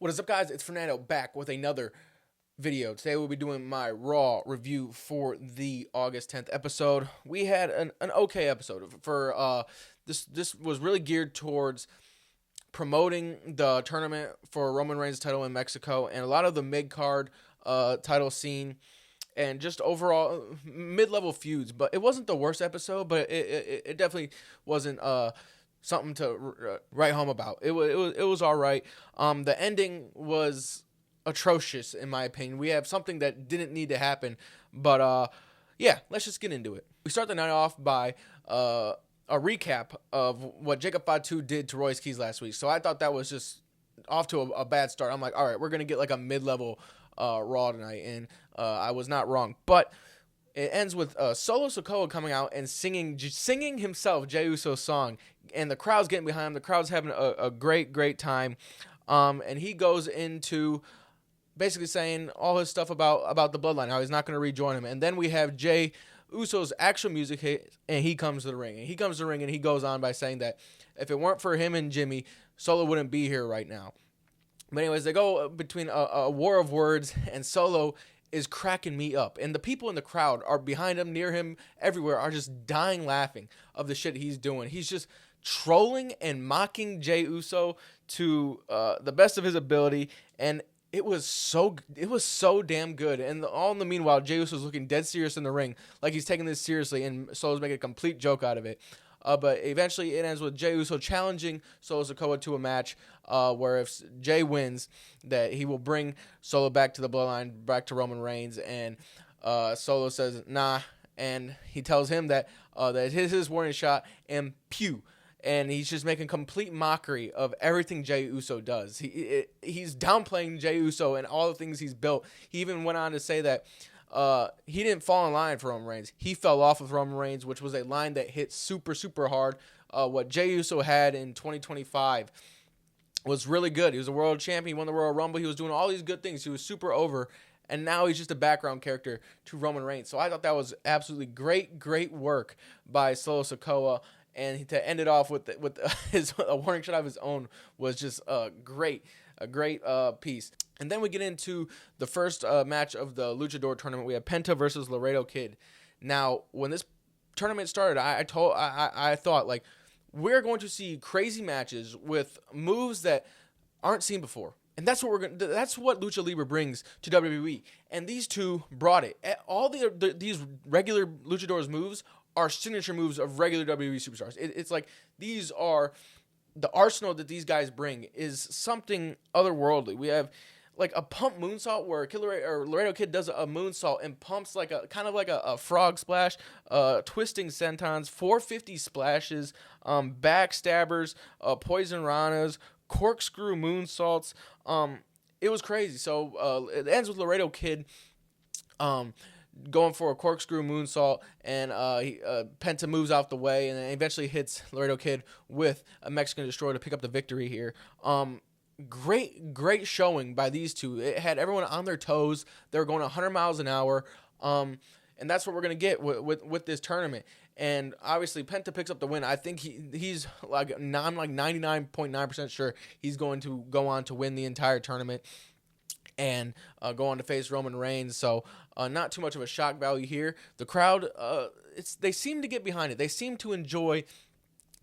What is up, guys? It's Fernando back with another video. Today we'll be doing my Raw review for the August 10th episode. We had an okay episode. This was really geared towards promoting the tournament for Roman Reigns' title in Mexico and a lot of the mid-card title scene and just overall mid-level feuds. But it wasn't the worst episode, but it definitely wasn't something to write home about. It was all right. The ending was atrocious in my opinion. We have something that didn't need to happen, but yeah, let's just get into it. We start the night off by a recap of what Jacob Fatu did to Royce Keys last week. So I thought that was just off to a bad start. I'm like, all right, we're gonna get like a mid-level Raw tonight, and I was not wrong, but. It ends with Solo Sikoa coming out and singing himself Jey Uso's song, and the crowd's getting behind him. The crowd's having a great time, and he goes into basically saying all his stuff about the bloodline, how he's not going to rejoin him. And then we have Jey Uso's actual music hit, and he comes to the ring. And he comes to the ring, and he goes on by saying that if it weren't for him and Jimmy, Solo wouldn't be here right now. But anyways, they go between a war of words, and Solo is cracking me up. And the people in the crowd are behind him, near him, everywhere, are just dying laughing of the shit he's doing. He's just trolling and mocking Jey Uso to the best of his ability, and it was so damn good. And all in the meanwhile, Jey Uso's looking dead serious in the ring, like he's taking this seriously, and Solo's making a complete joke out of it. But eventually it ends with Jey Uso challenging Solo Sikoa to a match where if Jey wins, that he will bring Solo back to the bloodline, back to Roman Reigns. And Solo says, nah. And he tells him that that his warning shot, and pew. And he's just making complete mockery of everything Jey Uso does. He's downplaying Jey Uso and all the things he's built. He even went on to say that he didn't fall in line for Roman Reigns. He fell off with Roman Reigns, which was a line that hit super hard. What Jey Uso had in 2025 was really good. He was a world champion. He won the Royal Rumble. He was doing all these good things. He was super over. And now he's just a background character to Roman Reigns. So I thought that was absolutely great work by Solo Sikoa. And to end it off with his a warning shot of his own was just a great piece. And then we get into the first match of the Luchador tournament. We have Penta versus Laredo Kid. Now, when this tournament started, I thought, like, we're going to see crazy matches with moves that aren't seen before. And that's what that's what Lucha Libre brings to WWE. And these two brought it. All these regular Luchadors moves are signature moves of regular WWE superstars. It's like these are the arsenal that these guys bring is something otherworldly. We have like a pump moonsault where Laredo Kid does a moonsault and pumps like a kind of like a frog splash, twisting sentons, 450 splashes, backstabbers, poison ranas, corkscrew moonsaults. It was crazy. So it ends with Laredo Kid going for a corkscrew moonsault, and Penta moves out the way and then eventually hits Laredo Kid with a Mexican Destroyer to pick up the victory here. Great showing by these two. It had everyone on their toes. They were going 100 miles an hour, and that's what we're going to get with this tournament. And obviously, Penta picks up the win. I think he's like, I'm like 99.9% sure he's going to go on to win the entire tournament and go on to face Roman Reigns. So not too much of a shock value here. The crowd, they seem to get behind it. They seem to enjoy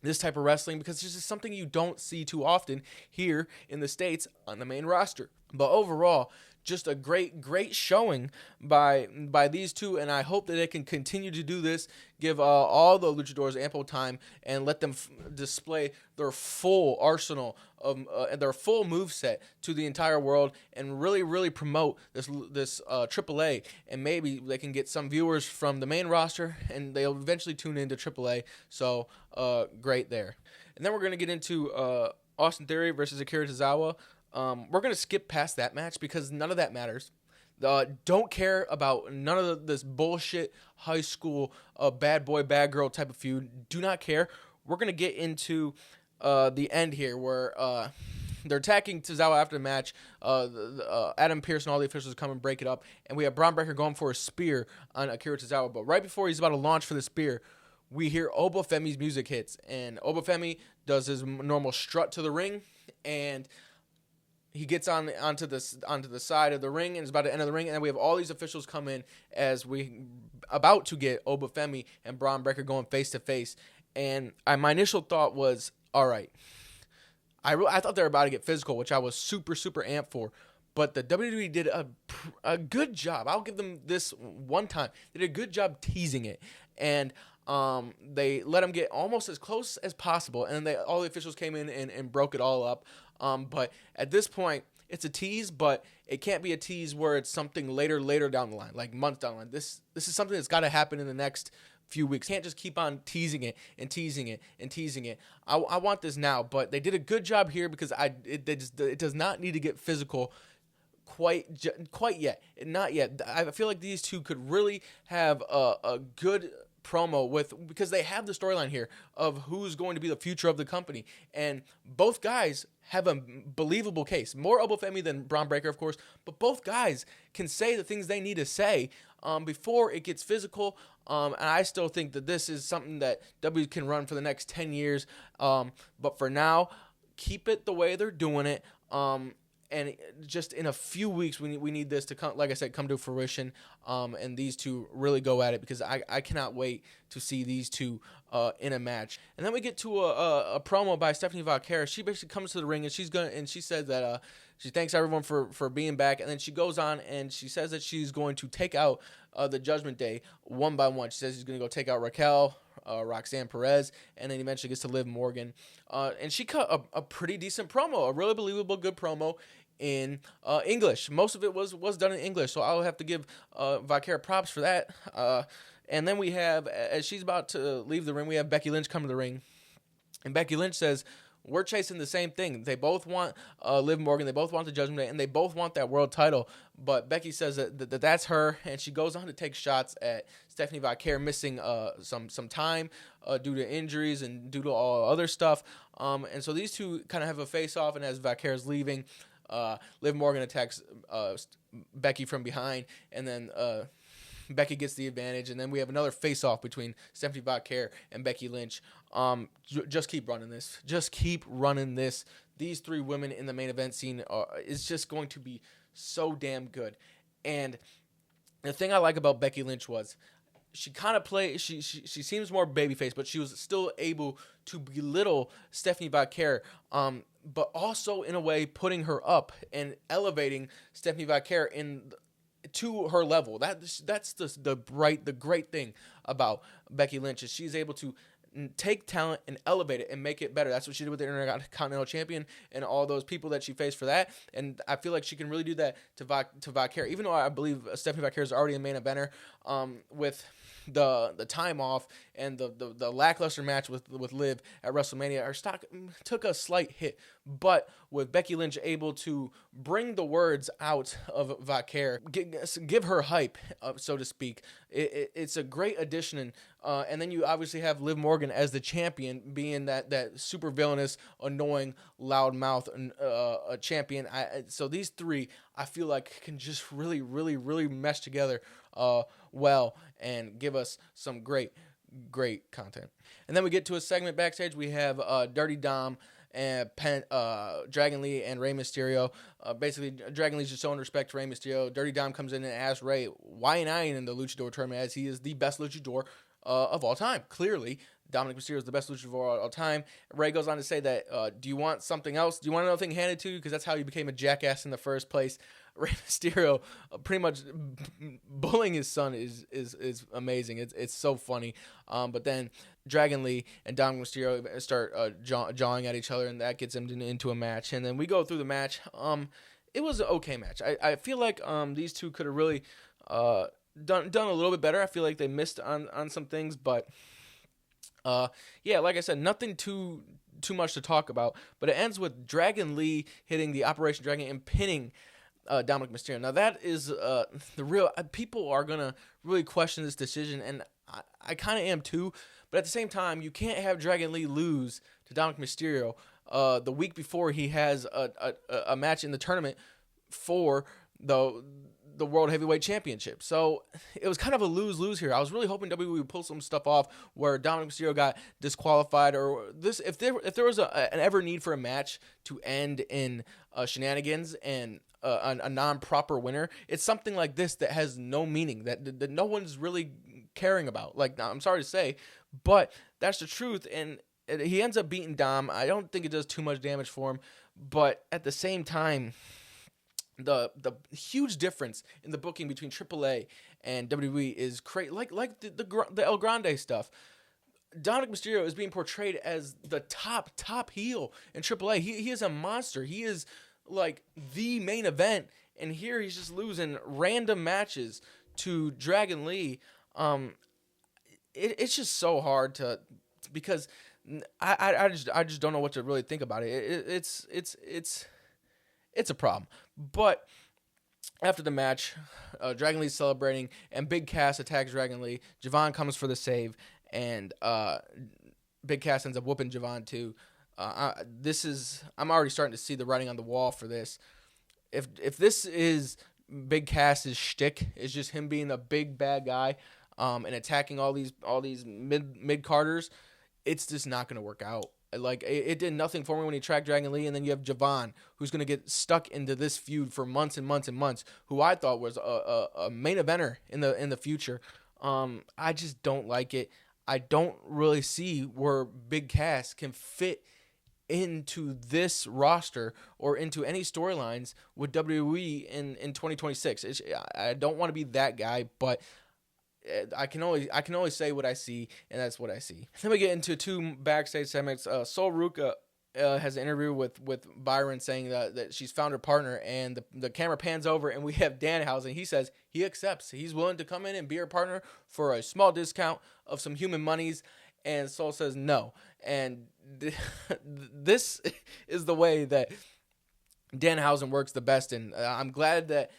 this type of wrestling because it's just something you don't see too often here in the States on the main roster. But overall, just a great showing by these two, and I hope that they can continue to do this, give all the luchadors ample time, and let them display their full arsenal of their full moveset to the entire world, and really promote this AAA, and maybe they can get some viewers from the main roster, and they'll eventually tune into AAA. So great there. And then we're going to get into Austin Theory versus Akira Tozawa. We're going to skip past that match because none of that matters. Don't care about none of this bullshit high school bad boy, bad girl type of feud. Do not care. We're going to get into the end here where they're attacking Tozawa after the match. Adam Pearce and all the officials come and break it up. And we have Braun Breaker going for a spear on Akira Tozawa. But right before he's about to launch for the spear, we hear Obafemi's music hits. And Obafemi does his normal strut to the ring. And he gets onto the side of the ring and is about to enter the ring, and then we have all these officials come in as we about to get Obafemi and Braun Breaker going face to face. And my initial thought was, all right, I thought they were about to get physical, which I was super amped for. But the WWE did a good job. I'll give them this one time. They did a good job teasing it. And they let them get almost as close as possible. And then all the officials came in and broke it all up. But at this point, it's a tease, but it can't be a tease where it's something later down the line, like months down the line. This is something that's got to happen in the next few weeks. Can't just keep on teasing it and teasing it and teasing it. I want this now, but they did a good job here because it does not need to get physical quite yet. Not yet. I feel like these two could really have a good promo because they have the storyline here of who's going to be the future of the company, and both guys have a believable case. More Obafemi than Braun Breaker, of course, but both guys can say the things they need to say before it gets physical. And I still think that this is something that W can run for the next 10 years. But for now, keep it the way they're doing it. And just in a few weeks, we need this to come, like I said, come to fruition. And these two really go at it because I cannot wait to see these two in a match. And then we get to a promo by Stephanie Vaquera. She basically comes to the ring and she says that she thanks everyone for being back. And then she goes on and she says that she's going to take out the Judgment Day one by one. She says she's going to go take out Raquel, Roxanne Perez, and then eventually gets to Liv Morgan. And she cut a pretty decent promo, a really believable good promo in English. Most of it was done in English, so I'll have to give Vaquera props for that. And then we have, as she's about to leave the ring, we have Becky Lynch come to the ring. And Becky Lynch says, we're chasing the same thing. They both want Liv Morgan. They both want the Judgment Day, and they both want that world title. But Becky says that's her, and she goes on to take shots at Stephanie Vaquera missing some time due to injuries and due to all other stuff. And so these two kind of have a face-off, and as Vaquera's leaving, Liv Morgan attacks Becky from behind, and then Becky gets the advantage, and then we have another face-off between Stephanie Vaquera and Becky Lynch. Just keep running this. Just keep running this. These three women in the main event scene is just going to be so damn good. And the thing I like about Becky Lynch was she kind of she seems more babyface, but she was still able to belittle Stephanie Vaquera, but also in a way putting her up and elevating Stephanie Vaquera to her level. That's the great thing about Becky Lynch is she's able to take talent and elevate it and make it better. That's what she did with the Intercontinental Champion and all those people that she faced for that. And I feel like she can really do that to Vaquera, even though I believe Stephanie Vaquera is already a main eventer with the time off and the lackluster match with Liv at WrestleMania. Her stock took a slight hit, but with Becky Lynch able to bring the words out of Vaquera, give her hype, so to speak, it's a great addition. And then you obviously have Liv Morgan as the champion, being that super villainous, annoying, loudmouth champion. So these three, I feel like, can just really mesh together well and give us some great content. And then we get to a segment backstage. We have Dirty Dom and Dragon Lee and Rey Mysterio. Basically, Dragon Lee's just showing respect to Rey Mysterio. Dirty Dom comes in and asks Rey, why ain't I in the Luchador tournament, as he is the best luchador of all time. Clearly, Dominic Mysterio is the best luchador of all time. Rey goes on to say that, do you want something else? Do you want another thing handed to you? Because that's how you became a jackass in the first place. Rey Mysterio pretty much bullying his son is amazing. It's so funny. But then Dragon Lee and Dominic Mysterio start jawing at each other, and that gets them into a match. And then we go through the match. It was an okay match. I feel like these two could have really done a little bit better. I feel like they missed on some things, but yeah, like I said, nothing too much to talk about. But it ends with Dragon Lee hitting the Operation Dragon and pinning Dominic Mysterio. Now that is the real. People are gonna really question this decision, and I kind of am too. But at the same time, you can't have Dragon Lee lose to Dominic Mysterio the week before he has a match in the tournament for the World Heavyweight Championship. So it was kind of a lose-lose here. I was really hoping WWE would pull some stuff off where Dominic Mysterio got disqualified, or this if there was an ever need for a match to end in shenanigans and a non-proper winner, it's something like this that has no meaning, that no one's really caring about. Like, I'm sorry to say, but that's the truth. And he ends up beating Dom. I don't think it does too much damage for him, but at the same time, the huge difference in the booking between AAA and WWE is crazy. Like the El Grande stuff. Dominic Mysterio is being portrayed as the top heel in AAA. He is a monster. He is like the main event, and here he's just losing random matches to Dragon Lee. It's just so hard because I just don't know what to really think about it. It's a problem. But after the match, Dragon Lee's celebrating, and Big Cass attacks Dragon Lee. Javon comes for the save, and Big Cass ends up whooping Javon too. I'm already starting to see the writing on the wall for this. If this is Big Cass's shtick, is just him being a big bad guy, and attacking all these mid carders, it's just not going to work out. Like, it did nothing for me when he tracked Dragon Lee, and then you have Javon, who's going to get stuck into this feud for months and months and months, who I thought was a main eventer in the future. I just don't like it. I don't really see where Big Cass can fit into this roster or into any storylines with WWE in 2026. I don't want to be that guy, but I can only say what I see, and that's what I see. Then we get into two backstage segments. Sol Ruka has an interview with Byron saying that she's found her partner, and the camera pans over, and we have Danhausen. He says he accepts. He's willing to come in and be her partner for a small discount of some human monies, and Sol says no. And this is the way that Danhausen works the best, and I'm glad that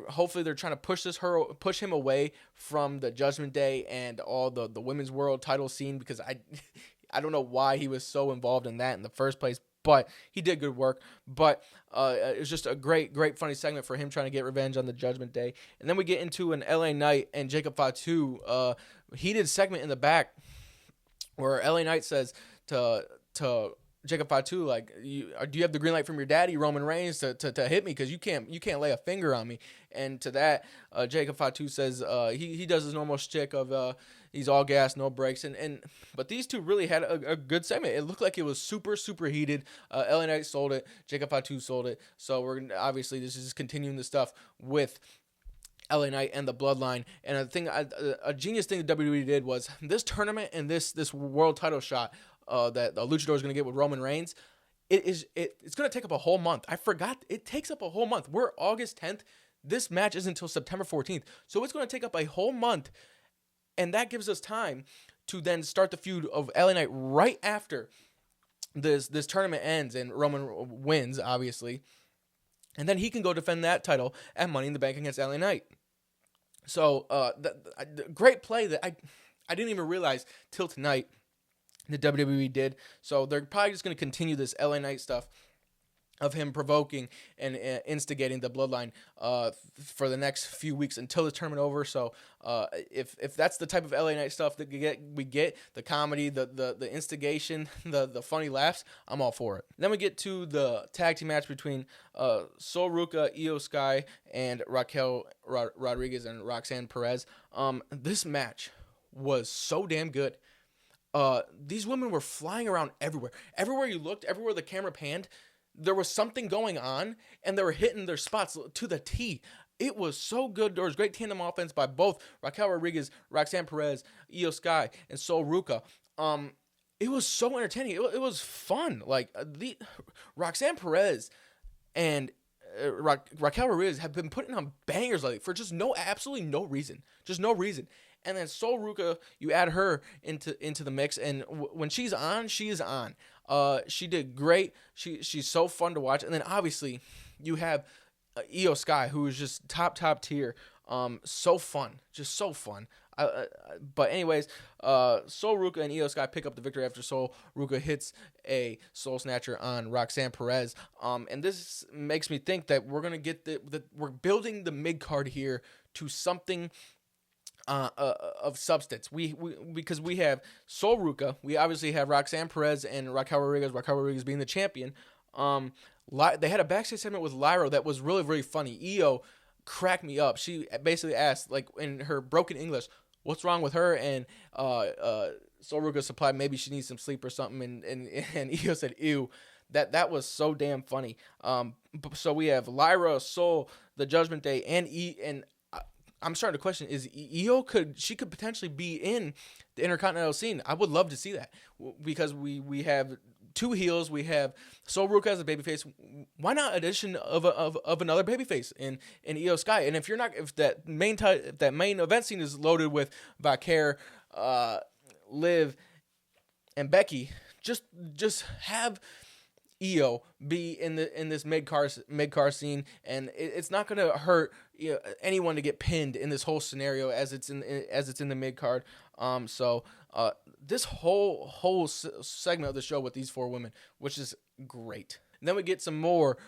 hopefully they're trying to push him away from the Judgment Day and all the women's world title scene, because I don't know why he was so involved in that in the first place, but he did good work. But it was just a great funny segment for him trying to get revenge on the Judgment Day. And then we get into an LA Knight and Jacob Fatu heated segment in the back where LA Knight says to Jacob Fatu, like, do you have the green light from your daddy, Roman Reigns, to hit me, because you can't lay a finger on me? And to that, Jacob Fatu says he does his normal shtick of he's all gas, no brakes, but these two really had a good segment. It looked like it was super heated. LA Knight sold it, Jacob Fatu sold it. So we're obviously this is continuing the stuff with LA Knight and the Bloodline. And a genius thing that WWE did was this tournament and this world title shot that the Luchador is going to get with Roman Reigns, it's going to take up a whole month. I forgot it takes up a whole month. We're August 10th. This match isn't until September 14th. So it's going to take up a whole month, and that gives us time to then start the feud of LA Knight right after this tournament ends and Roman wins, obviously. And then he can go defend that title at Money in the Bank against LA Knight. So the great play that I didn't even realize till tonight the WWE did. So they're probably just going to continue this LA Knight stuff of him provoking and instigating the Bloodline for the next few weeks until the tournament over. So if that's the type of LA Knight stuff that we get the comedy, the instigation, the funny laughs, I'm all for it. Then we get to the tag team match between Sol Ruka, Io Sky, and Raquel Rodriguez and Roxanne Perez. This match was so damn good. These women were flying around everywhere. Everywhere you looked, everywhere the camera panned, there was something going on, and they were hitting their spots to the T. It was so good. There was great tandem offense by both Raquel Rodriguez, Roxanne Perez, Io Sky, and Sol Ruka. It was so entertaining. It was fun. Like, the Roxanne Perez and Raquel Rodriguez have been putting on bangers lately for just absolutely no reason. Just no reason. And then Sol Ruka, you add her into the mix, and when she's on, she is on. She did great. She's so fun to watch. And then obviously you have Io Sky, who is just top tier. So fun, just so fun. But anyways, Sol Ruka and Io Sky pick up the victory after Sol Ruka hits a Soul Snatcher on Roxanne Perez. And this makes me think that we're gonna get we're building the mid card here to something of substance. We because we have Sol Ruka, we obviously have Roxanne Perez and Raquel Rodriguez. Raquel Rodriguez being the champion. They had a backstage segment with Lyra that was really, really funny. Io cracked me up. She basically asked, like, in her broken English, what's wrong with her? And Sol Ruka supplied maybe she needs some sleep or something. And Io said, ew. That was so damn funny. So we have Lyra, Sol, the Judgment Day, and I'm starting to question, is Io could potentially be in the Intercontinental scene? I would love to see that, because we have two heels. We have Sol Ruka as a babyface. Why not addition of another babyface in Io Sky? And if that main event scene is loaded with Valkyrie, Liv, and Becky, just have Io be in this mid car scene, and it's not gonna hurt anyone to get pinned in this whole scenario as it's in the mid card. So this whole segment of the show with these four women, which is great. And then we get some more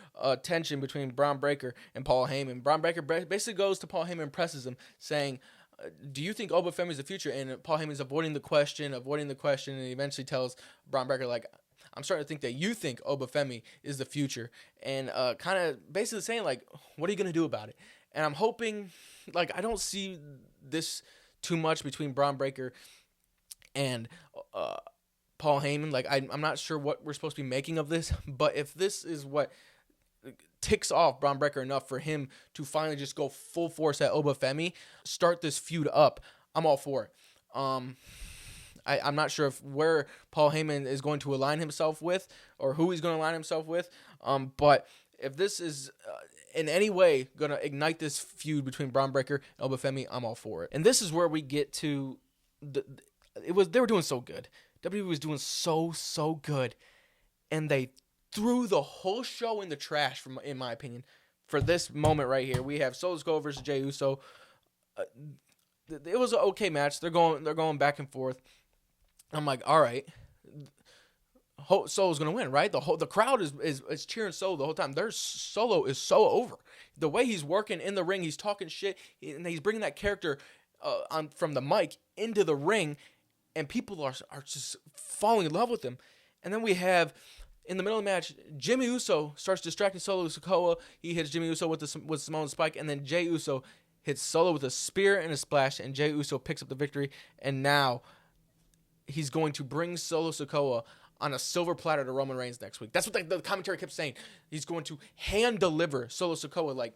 tension between Braun Breaker and Paul Heyman. Braun Breaker basically goes to Paul Heyman and presses him, saying, do you think Oba Femi is the future? And Paul Heyman's avoiding the question, and he eventually tells Braun Breaker, like, I'm starting to think that you think Oba Femi is the future, and kind of basically saying, like, what are you going to do about it? And I'm hoping, like, I don't see this too much between Braun Breaker and Paul Heyman. Like, I'm not sure what we're supposed to be making of this, but if this is what ticks off Braun Breaker enough for him to finally just go full force at Oba Femi, start this feud up, I'm all for it. I'm not sure where Paul Heyman is going to align himself with, or who he's going to align himself with. But if this is in any way going to ignite this feud between Braun Breaker and Oba Femi, I'm all for it. And this is where we get to they were doing so good. WWE was doing so good, and they threw the whole show in the trash, in my opinion, for this moment right here. We have Solo Sikoa versus Jey Uso. It was an okay match. They're going back and forth. I'm like, all right, Solo's gonna win, right? The crowd is cheering Solo the whole time. Their Solo is so over. The way he's working in the ring, he's talking shit, and he's bringing that character from the mic into the ring, and people are just falling in love with him. And then we have, in the middle of the match, Jimmy Uso starts distracting Solo Sikoa. He hits Jimmy Uso with Samoan Spike, and then Jey Uso hits Solo with a spear and a splash, and Jey Uso picks up the victory. And now he's going to bring Solo Sikoa on a silver platter to Roman Reigns next week. That's what the commentary kept saying. He's going to hand deliver Solo Sikoa. Like,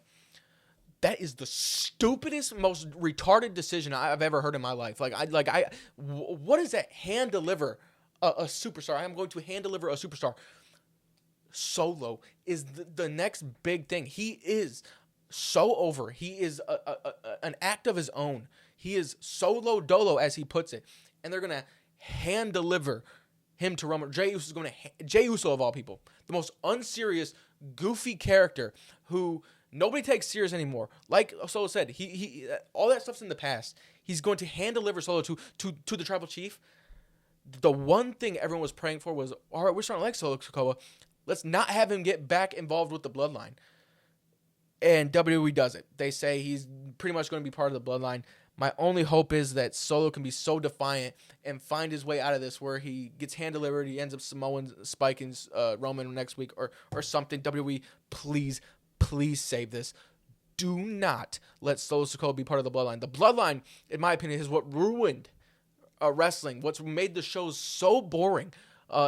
that is the stupidest, most retarded decision I've ever heard in my life. What is that? Hand deliver a superstar. I'm going to hand deliver a superstar. Solo is the next big thing. He is so over. He is an act of his own. He is solo dolo, as he puts it. And they're going to hand deliver him to Roman. Jey Uso of all people, the most unserious, goofy character who nobody takes serious anymore. Like Solo said, he all that stuff's in the past. He's going to hand deliver Solo to the Tribal Chief. The one thing everyone was praying for was, all right, we're starting to like Solo Sikoa. Let's not have him get back involved with the Bloodline. And WWE does it. They say he's pretty much going to be part of the Bloodline. My only hope is that Solo can be so defiant and find his way out of this, where he gets hand delivered, he ends up Samoan spiking Roman next week or something. WWE, please save this. Do not let Solo Sikoa be part of the Bloodline. The Bloodline, in my opinion, is what ruined wrestling. What's made the shows so boring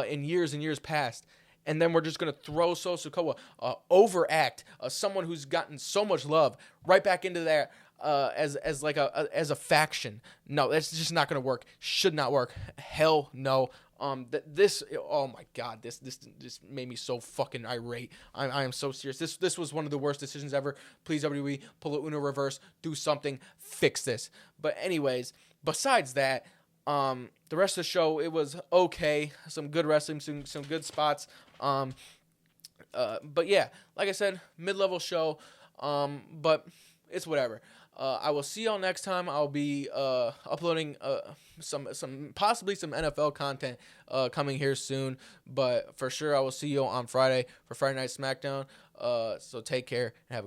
in years and years past. And then we're just going to throw Solo Sikoa, overact, someone who's gotten so much love, right back into that as a faction. No, that's just not going to work. Should not work. Hell no. Oh my God, this made me so fucking irate. I am so serious. This was one of the worst decisions ever. Please, WWE, pull it Uno reverse, do something, fix this. But anyways, besides that, the rest of the show, it was okay. Some good wrestling, some good spots. But yeah, like I said, mid-level show. But it's whatever. I will see y'all next time. I'll be uploading some possibly some NFL content coming here soon, but for sure I will see you on Friday for Friday Night SmackDown. So take care and have a